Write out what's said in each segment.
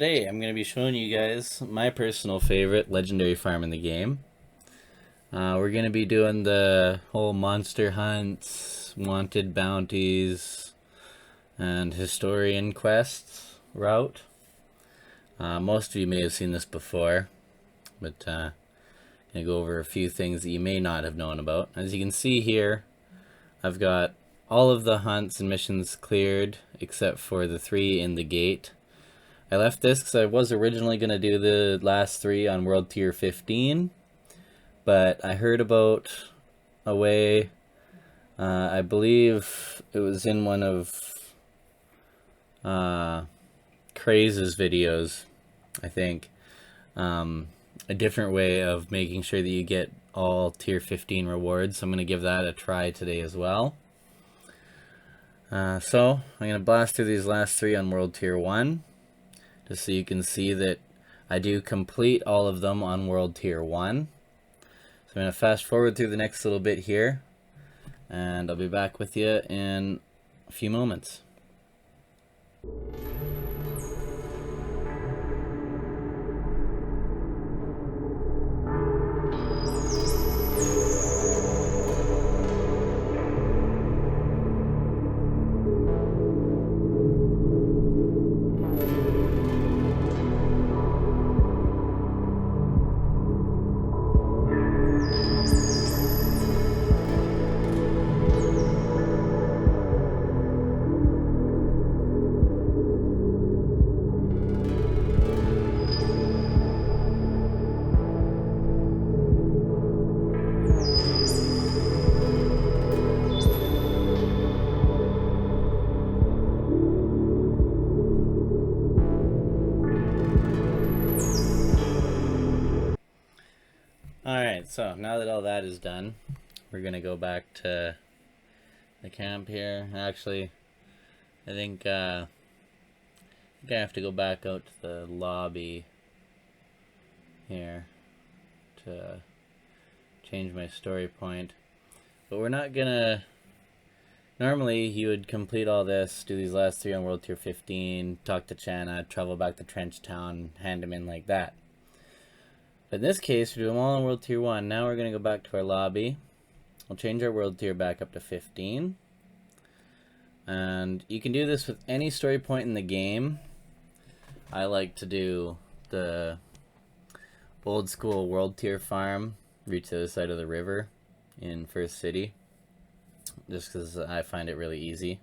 Today I'm going to be showing you guys my personal favorite legendary farm in the game. We're going to be doing the whole monster hunts, wanted bounties, and historian quests route. Most of you may have seen this before, but I'm going to go over a few things that you may not have known about. As you can see here, I've got all of the hunts and missions cleared except for the 3 in the gate. I left this because I was originally going to do the last 3 on World Tier 15, but I heard about a way, I believe it was in one of Craze's videos, I think, a different way of making sure that you get all Tier 15 rewards, so I'm going to give that a try today as well. So I'm going to blast through these last 3 on World Tier 1. Just so you can see that I do complete all of them on World Tier 1. So I'm going to fast forward through the next little bit here, and I'll be back with you in a few moments. Alright, so now that all that is done, we're going to go back to the camp here. Actually, I think I have to go back out to the lobby here to change my story point. But we're not going to... Normally, you would complete all this, do these last 3 on World Tier 15, talk to Channa, travel back to Trench Town, hand them in like that. But in this case, we do them all on World Tier 1. Now we're going to go back to our lobby. We'll change our World Tier back up to 15. And you can do this with any story point in the game. I like to do the old school World Tier farm, reach the other side of the river in First City. Just because I find it really easy.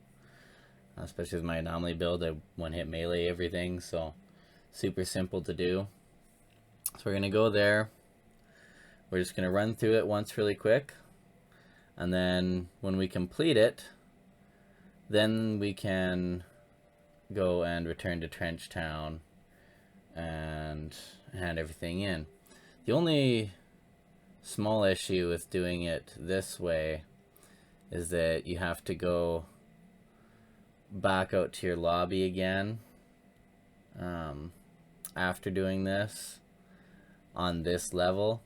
Especially with my anomaly build, I one-hit melee everything, so super simple to do. So we're going to go there. We're just going to run through it once really quick. And then when we complete it, then we can go and return to Trench Town and hand everything in. The only small issue with doing it this way is that you have to go back out to your lobby again after doing this on this level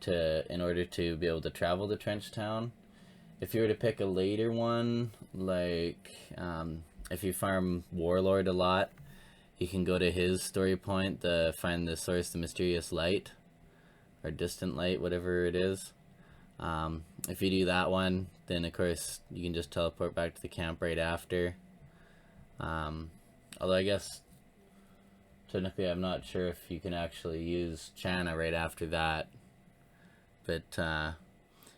in order to be able to travel to Trench Town. If you were to pick a later one, like if you farm Warlord a lot, you can go to his story point to find the source, the mysterious light, or distant light, whatever it is. If you do that one, then of course you can just teleport back to the camp right after. Although I guess technically I'm not sure if you can actually use Channa right after that. But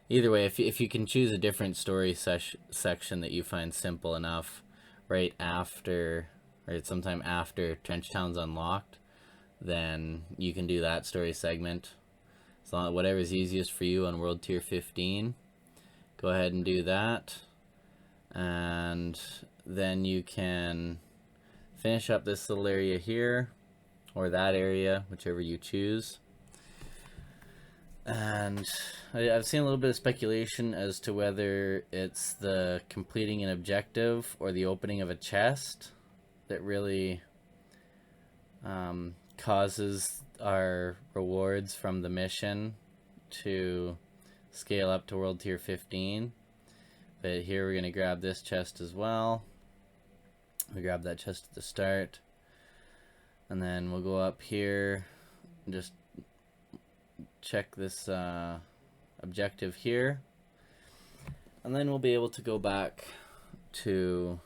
either way, if you can choose a different story section that you find simple enough right after, or sometime after Trench Town's unlocked, then you can do that story segment. As long as whatever's easiest for you on World Tier 15, go ahead and do that. And then you can finish up this little area here, or that area, whichever you choose. And I've seen a little bit of speculation as to whether it's the completing an objective or the opening of a chest that really causes our rewards from the mission to scale up to World Tier 15. But here we're going to grab this chest as well. We grab that chest at the start. And then we'll go up here and just check this objective here. And then we'll be able to go back to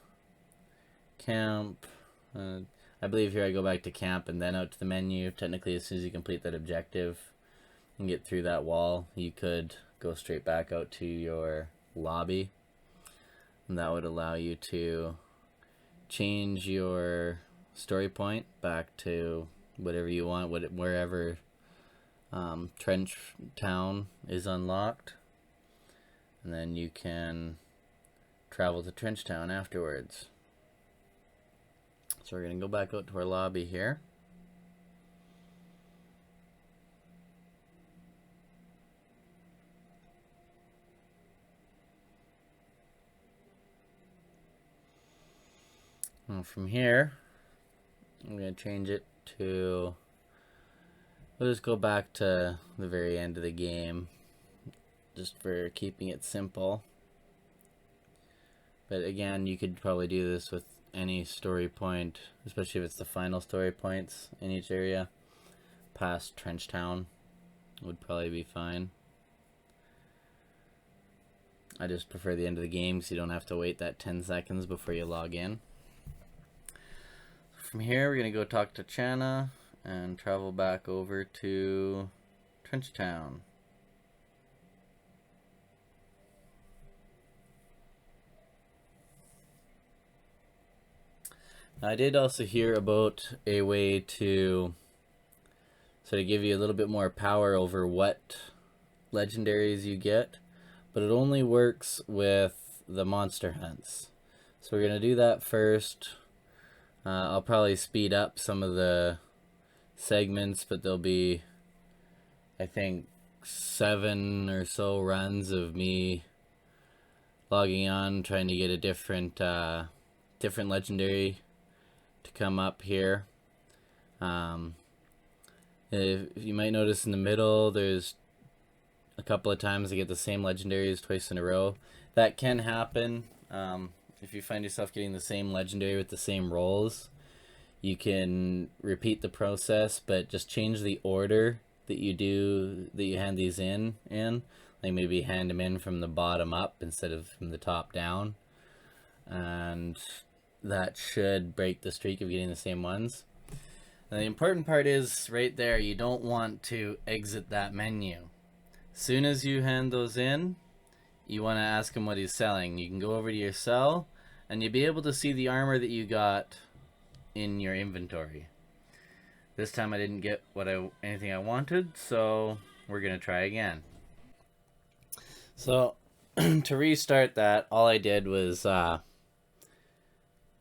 camp. I believe here I go back to camp and then out to the menu. Technically, as soon as you complete that objective and get through that wall, you could go straight back out to your lobby. And that would allow you to change your story point back to whatever you want, wherever Trench Town is unlocked. And then you can travel to Trench Town afterwards. So we're going to go back out to our lobby here. And from here, I'm going to change it to, we'll just go back to the very end of the game, just for keeping it simple. But again, you could probably do this with any story point, especially if it's the final story points in each area. Past Trench Town would probably be fine. I just prefer the end of the game because you don't have to wait that 10 seconds before you log in. From here, we're going to go talk to Channa and travel back over to Trench Town. I did also hear about a way to sort of give you a little bit more power over what legendaries you get, but it only works with the monster hunts. So we're going to do that first. I'll probably speed up some of the segments, but there'll be, I think, 7 or so runs of me logging on, trying to get a different legendary to come up here. If you might notice in the middle, there's a couple of times I get the same legendaries twice in a row. That can happen. If you find yourself getting the same legendary with the same rolls, you can repeat the process, but just change the order that you hand these in. Like maybe hand them in from the bottom up instead of from the top down. And that should break the streak of getting the same ones. And the important part is right there, you don't want to exit that menu. As soon as you hand those in, you want to ask him what he's selling. You can go over to your cell and you'll be able to see the armor that you got in your inventory. This time I didn't get anything I wanted, so we're going to try again. So to restart that, all I did was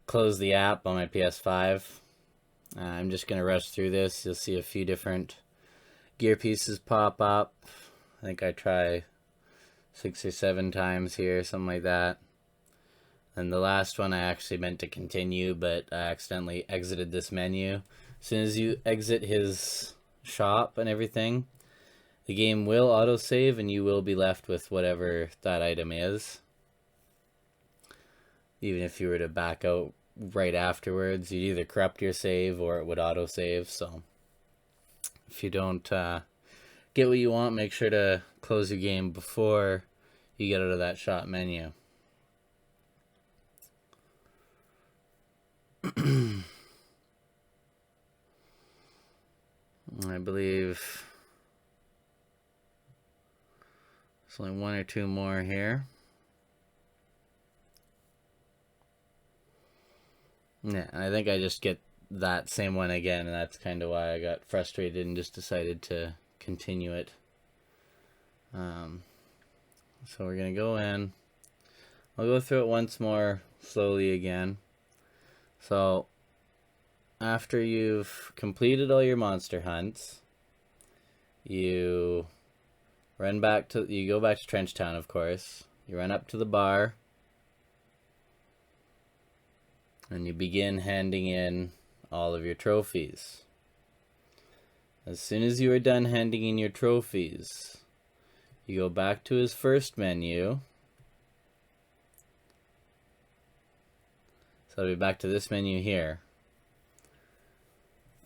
close the app on my PS5. I'm just going to rush through this. You'll see a few different gear pieces pop up. I think I try 6 or 7 times here, something like that. And the last one I actually meant to continue, but I accidentally exited this menu. As soon as you exit his shop and everything, the game will autosave and you will be left with whatever that item is. Even if you were to back out right afterwards, you'd either corrupt your save or it would autosave. So if you don't get what you want, make sure to close your game before you get out of that shop menu. I believe there's only 1 or 2 more here. Yeah, I think I just get that same one again, and that's kind of why I got frustrated and just decided to continue it. So we're going to go in. I'll go through it once more slowly again. So after you've completed all your monster hunts, you go back to Trench Town, of course. You run up to the bar and you begin handing in all of your trophies. As soon as you are done handing in your trophies, you go back to his first menu. So I'll be back to this menu here.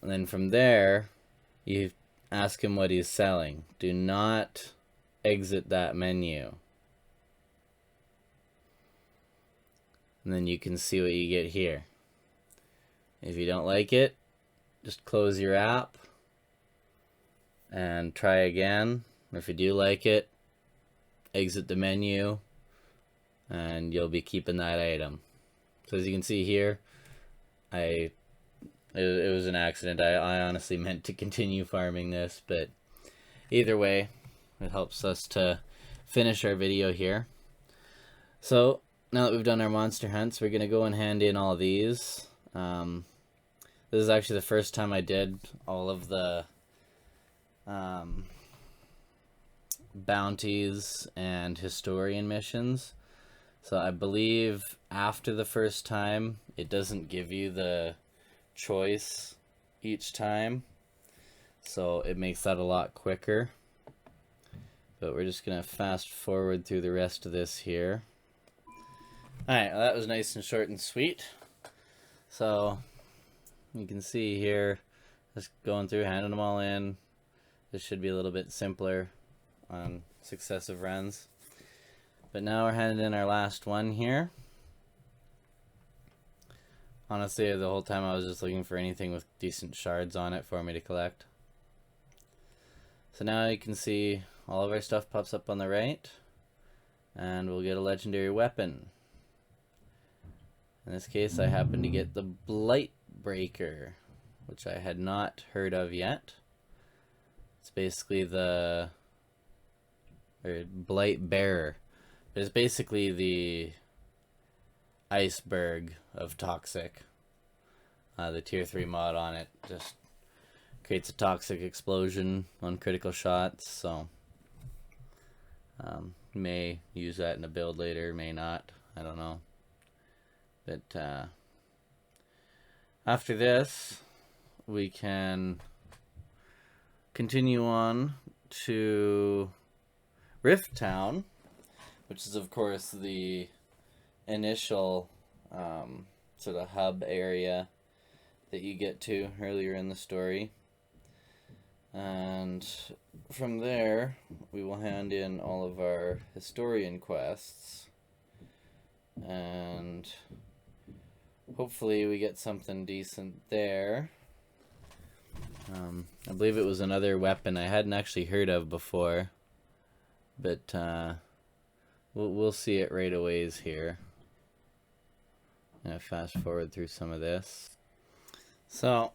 And then from there, you ask him what he's selling. Do not exit that menu. And then you can see what you get here. If you don't like it, just close your app and try again. If you do like it, exit the menu and you'll be keeping that item. So as you can see here, it was an accident. I honestly meant to continue farming this, but either way, it helps us to finish our video here. So now that we've done our monster hunts, we're going to go and hand in all these. This is actually the first time I did all of the bounties and historian missions. So I believe after the first time, it doesn't give you the choice each time. So it makes that a lot quicker. But we're just going to fast forward through the rest of this here. Alright, well, that was nice and short and sweet. So you can see here, just going through, handing them all in. This should be a little bit simpler on successive runs. But now we're handing in our last one here. Honestly, the whole time I was just looking for anything with decent shards on it for me to collect. So now you can see all of our stuff pops up on the right. And we'll get a legendary weapon. In this case, I happen to get the Blight Breaker, which I had not heard of yet. It's basically the Blight Bearer. It's basically the iceberg of Toxic. The tier 3 mod on it just creates a toxic explosion on critical shots, so may use that in a build later, may not, I don't know. But after this, we can continue on to Rift Town, which is of course the initial sort of hub area that you get to earlier in the story. And from there, we will hand in all of our historian quests. And hopefully we get something decent there. I believe it was another weapon I hadn't actually heard of before. But we'll see it right away here. I'm going to fast forward through some of this. So,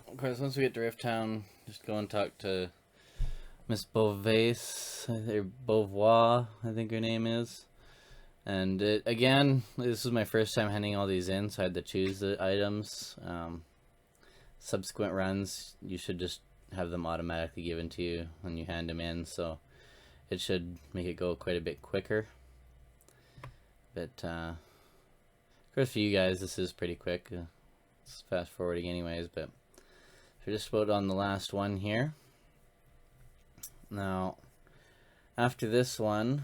of course, once we get to Rift Town, just go and talk to Miss Beauvais, or Beauvoir, I think her name is. And again, this was my first time handing all these in, so I had to choose the items. Subsequent runs, you should just have them automatically given to you when you hand them in, so it should make it go quite a bit quicker. But, of course, for you guys, this is pretty quick. It's fast forwarding anyways, but we're just about on the last one here. Now, after this one,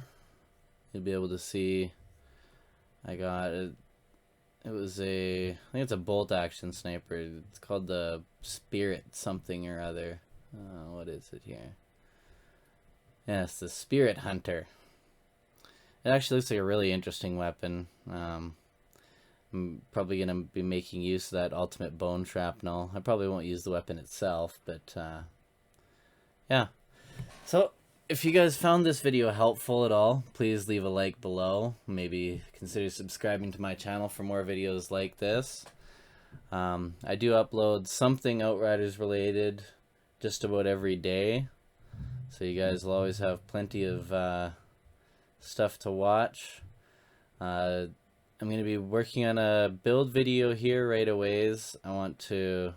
you'll be able to see I got it. It was I think it's a bolt action sniper. It's called the Spirit something or other. What is it here? Yes, the Spirit Hunter. It actually looks like a really interesting weapon. I'm probably going to be making use of that ultimate bone shrapnel. I probably won't use the weapon itself, but yeah. So, if you guys found this video helpful at all, please leave a like below. Maybe consider subscribing to my channel for more videos like this. I do upload something Outriders related just about every day. So you guys will always have plenty of stuff to watch. I'm going to be working on a build video here right away. I want to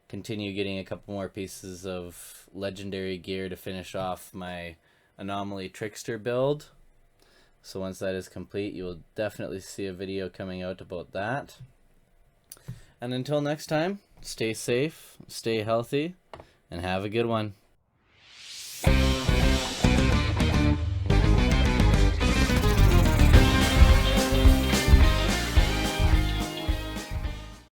continue getting a couple more pieces of legendary gear to finish off my Anomaly Trickster build. So once that is complete, you will definitely see a video coming out about that. And until next time, stay safe, stay healthy, and have a good one.